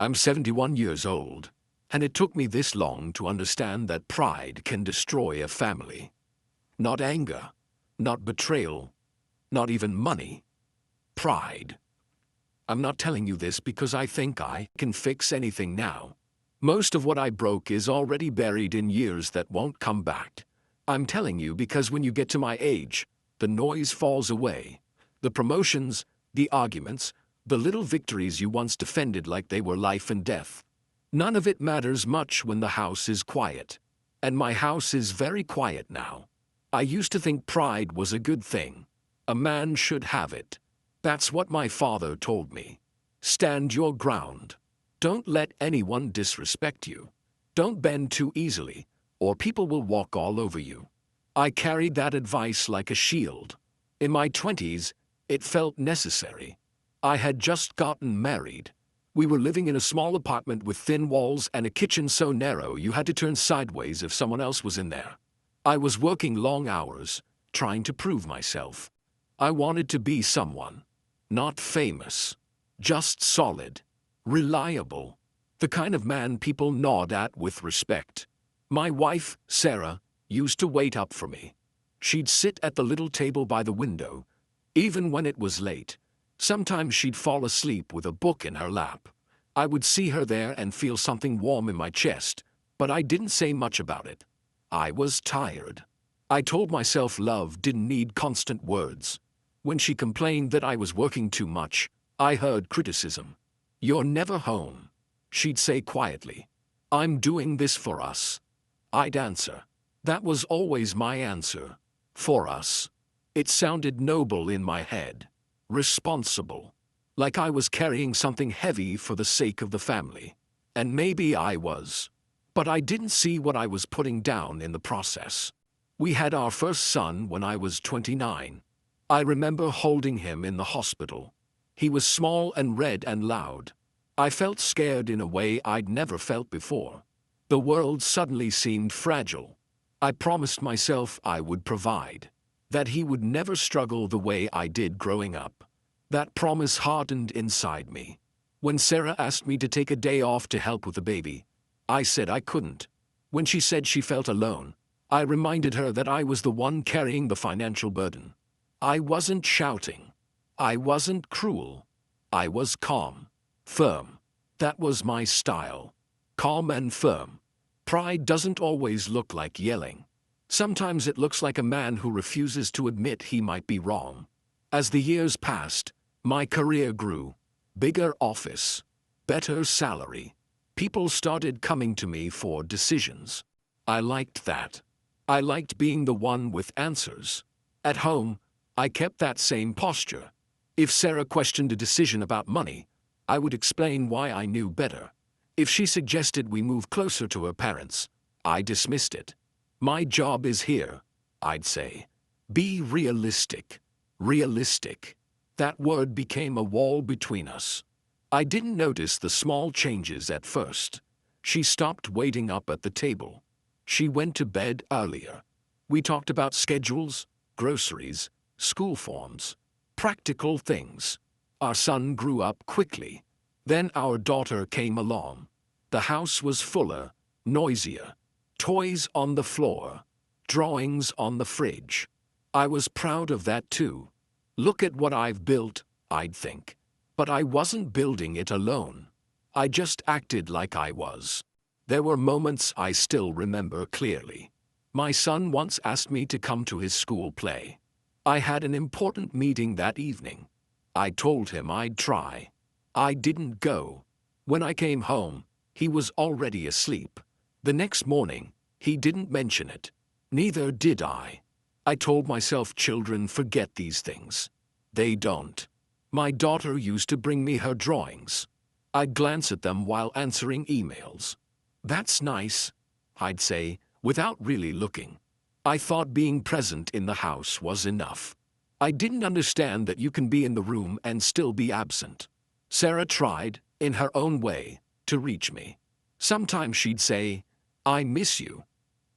I'm 71 years old, and it took me this long to understand that pride can destroy a family. Not anger, not betrayal, not even money. Pride. I'm not telling you this because I think I can fix anything now. Most of what I broke is already buried in years that won't come back. I'm telling you because when you get to my age, the noise falls away. The promotions, the arguments, the little victories you once defended like they were life and death. None of it matters much when the house is quiet. And my house is very quiet now. I used to think pride was a good thing. A man should have it. That's what my father told me. Stand your ground. Don't let anyone disrespect you. Don't bend too easily, or people will walk all over you. I carried that advice like a shield. In my 20s, it felt necessary. I had just gotten married. We were living in a small apartment with thin walls and a kitchen so narrow you had to turn sideways if someone else was in there. I was working long hours, trying to prove myself. I wanted to be someone. Not famous. Just solid. Reliable. The kind of man people nod at with respect. My wife, Sarah, used to wait up for me. She'd sit at the little table by the window, even when it was late. Sometimes she'd fall asleep with a book in her lap. I would see her there and feel something warm in my chest, but I didn't say much about it. I was tired. I told myself love didn't need constant words. When she complained that I was working too much, I heard criticism. "You're never home," she'd say quietly. "I'm doing this for us." I'd answer. That was always my answer. For us. It sounded noble in my head. Responsible. Like I was carrying something heavy for the sake of the family. And maybe I was. But I didn't see what I was putting down in the process. We had our first son when I was 29. I remember holding him in the hospital. He was small and red and loud. I felt scared in a way I'd never felt before. The world suddenly seemed fragile. I promised myself I would provide. That he would never struggle the way I did growing up. That promise hardened inside me. When Sarah asked me to take a day off to help with the baby, I said I couldn't. When she said she felt alone, I reminded her that I was the one carrying the financial burden. I wasn't shouting. I wasn't cruel. I was calm. Firm. That was my style. Calm and firm. Pride doesn't always look like yelling. Sometimes it looks like a man who refuses to admit he might be wrong. As the years passed, my career grew. Bigger office. Better salary. People started coming to me for decisions. I liked that. I liked being the one with answers. At home, I kept that same posture. If Sarah questioned a decision about money, I would explain why I knew better. If she suggested we move closer to her parents, I dismissed it. My job is here, I'd say. Be realistic. Realistic. That word became a wall between us. I didn't notice the small changes at first. She stopped waiting up at the table. She went to bed earlier. We talked about schedules, groceries, school forms, practical things. Our son grew up quickly. Then our daughter came along. The house was fuller, noisier. Toys on the floor. Drawings on the fridge. I was proud of that too. Look at what I've built, I'd think. But I wasn't building it alone. I just acted like I was. There were moments I still remember clearly. My son once asked me to come to his school play. I had an important meeting that evening. I told him I'd try. I didn't go. When I came home, he was already asleep. The next morning, he didn't mention it. Neither did I. I told myself children forget these things. They don't. My daughter used to bring me her drawings. I'd glance at them while answering emails. That's nice, I'd say, without really looking. I thought being present in the house was enough. I didn't understand that you can be in the room and still be absent. Sarah tried, in her own way, to reach me. Sometimes she'd say, "I miss you."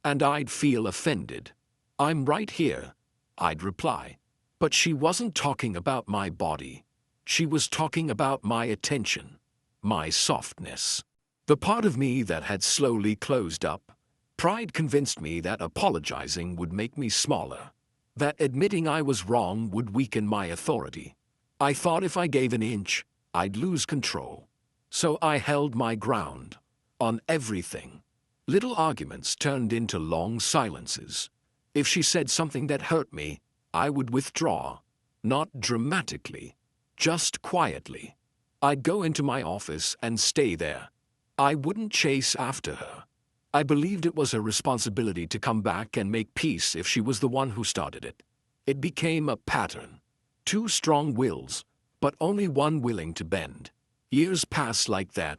And I'd feel offended. "I'm right here," I'd reply. But she wasn't talking about my body. She was talking about my attention. my softness. The part of me that had slowly closed up. Pride convinced me that apologizing would make me smaller, that admitting I was wrong would weaken my authority. I thought if I gave an inch, I'd lose control. So I held my ground on everything. Little arguments turned into long silences. If she said something that hurt me, I would withdraw, not dramatically, just quietly. I'd go into my office and stay there. I wouldn't chase after her. I believed it was her responsibility to come back and make peace if she was the one who started it. It became a pattern. Two strong wills, but only one willing to bend. Years passed like that.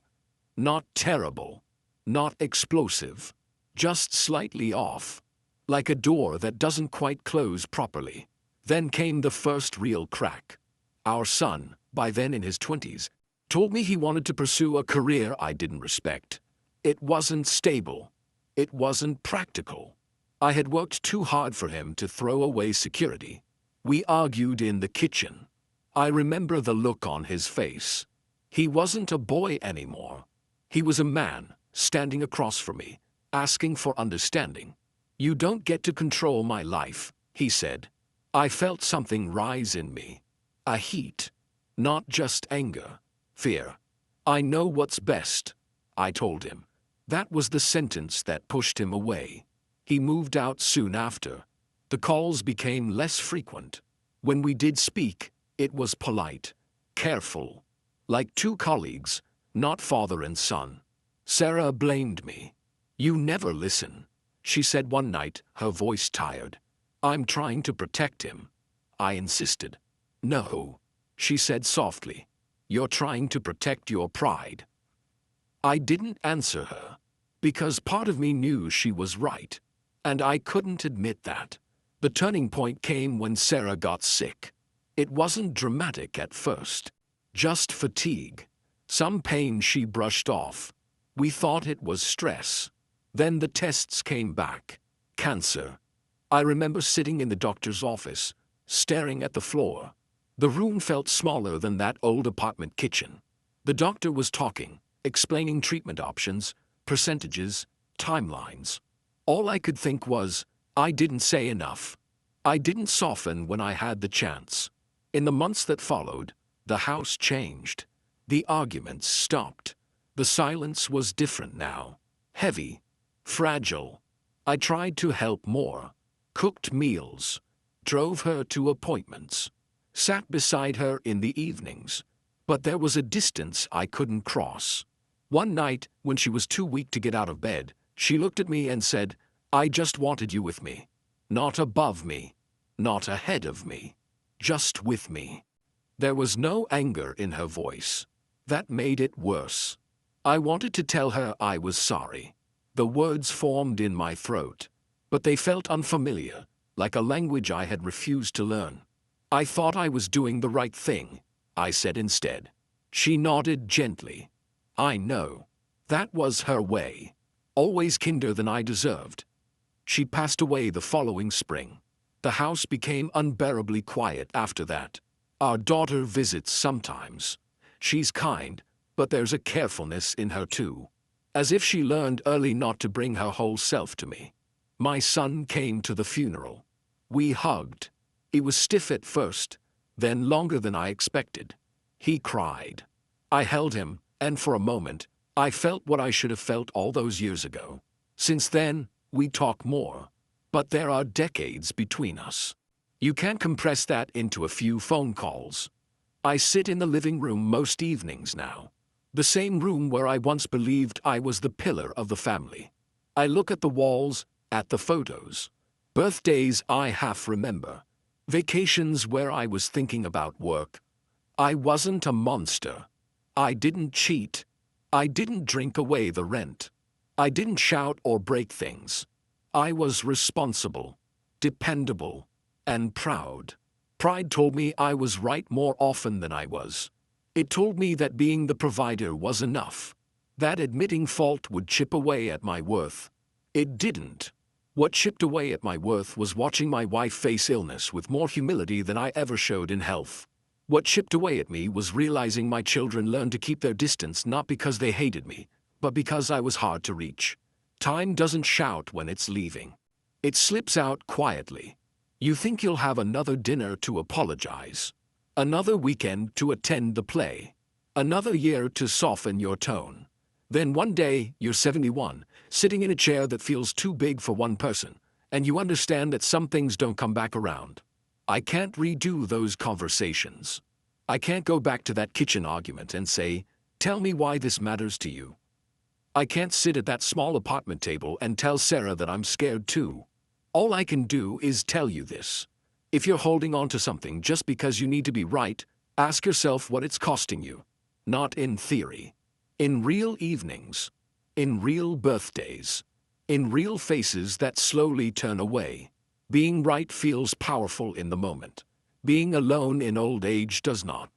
Not terrible, not explosive, just slightly off. Like a door that doesn't quite close properly. Then came the first real crack. Our son, by then in his 20s, told me he wanted to pursue a career I didn't respect. It wasn't stable. It wasn't practical. I had worked too hard for him to throw away security. We argued in the kitchen. I remember the look on his face. He wasn't a boy anymore. He was a man, standing across from me, asking for understanding. "You don't get to control my life," he said. I felt something rise in me. A heat. Not just anger. Fear. "I know what's best," I told him. That was the sentence that pushed him away. He moved out soon after. The calls became less frequent. When we did speak, it was polite, careful, like two colleagues, not father and son. Sarah blamed me. "You never listen," she said one night, her voice tired. "I'm trying to protect him." I insisted. "No," she said softly. "You're trying to protect your pride." I didn't answer her, because part of me knew she was right, and I couldn't admit that. The turning point came when Sarah got sick. It wasn't dramatic at first, just fatigue. Some pain she brushed off. We thought it was stress. Then the tests came back. Cancer. I remember sitting in the doctor's office, staring at the floor. The room felt smaller than that old apartment kitchen. The doctor was talking, explaining treatment options, percentages, timelines. All I could think was, I didn't say enough. I didn't soften when I had the chance. In the months that followed, the house changed. The arguments stopped. The silence was different now. Heavy. Fragile. I tried to help more. Cooked meals. Drove her to appointments. Sat beside her in the evenings. But there was a distance I couldn't cross. One night, when she was too weak to get out of bed, she looked at me and said, "I just wanted you with me. Not above me. Not ahead of me. Just with me." There was no anger in her voice. That made it worse. I wanted to tell her I was sorry. The words formed in my throat, but they felt unfamiliar, like a language I had refused to learn. "I thought I was doing the right thing," I said instead. She nodded gently. "I know." That was her way. Always kinder than I deserved. She passed away the following spring. The house became unbearably quiet after that. Our daughter visits sometimes. She's kind, but there's a carefulness in her too. As if she learned early not to bring her whole self to me. My son came to the funeral. We hugged. He was stiff at first, then longer than I expected. He cried. I held him, and for a moment, I felt what I should have felt all those years ago. Since then, we talk more. But there are decades between us. You can't compress that into a few phone calls. I sit in the living room most evenings now. The same room where I once believed I was the pillar of the family. I look at the walls, at the photos. Birthdays I half remember. Vacations where I was thinking about work. I wasn't a monster. I didn't cheat. I didn't drink away the rent. I didn't shout or break things. I was responsible, dependable, and proud. Pride told me I was right more often than I was. It told me that being the provider was enough. That admitting fault would chip away at my worth. It didn't. What chipped away at my worth was watching my wife face illness with more humility than I ever showed in health. What chipped away at me was realizing my children learned to keep their distance not because they hated me, but because I was hard to reach. Time doesn't shout when it's leaving. It slips out quietly. You think you'll have another dinner to apologize, another weekend to attend the play, another year to soften your tone. Then one day, you're 71, sitting in a chair that feels too big for one person, and you understand that some things don't come back around. I can't redo those conversations. I can't go back to that kitchen argument and say, "Tell me why this matters to you." I can't sit at that small apartment table and tell Sarah that I'm scared too. All I can do is tell you this. If you're holding on to something just because you need to be right, ask yourself what it's costing you. Not in theory. In real evenings. In real birthdays. In real faces that slowly turn away. Being right feels powerful in the moment. Being alone in old age does not.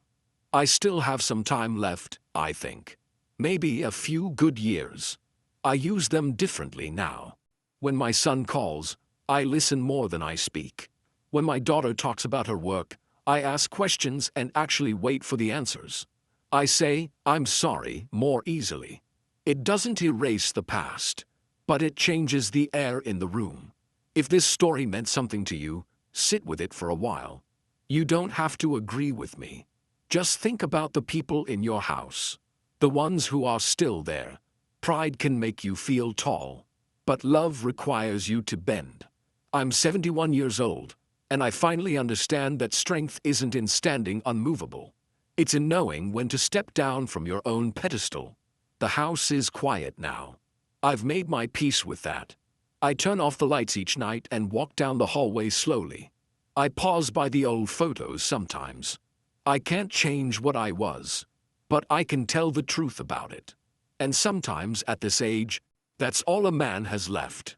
I still have some time left, I think. Maybe a few good years. I use them differently now. When my son calls, I listen more than I speak. When my daughter talks about her work, I ask questions and actually wait for the answers. I say, "I'm sorry," more easily. It doesn't erase the past, but it changes the air in the room. If this story meant something to you, sit with it for a while. You don't have to agree with me. Just think about the people in your house. The ones who are still there. Pride can make you feel tall, but love requires you to bend. I'm 71 years old, and I finally understand that strength isn't in standing unmovable. It's in knowing when to step down from your own pedestal. The house is quiet now. I've made my peace with that. I turn off the lights each night and walk down the hallway slowly. I pause by the old photos sometimes. I can't change what I was, but I can tell the truth about it. And sometimes at this age, that's all a man has left.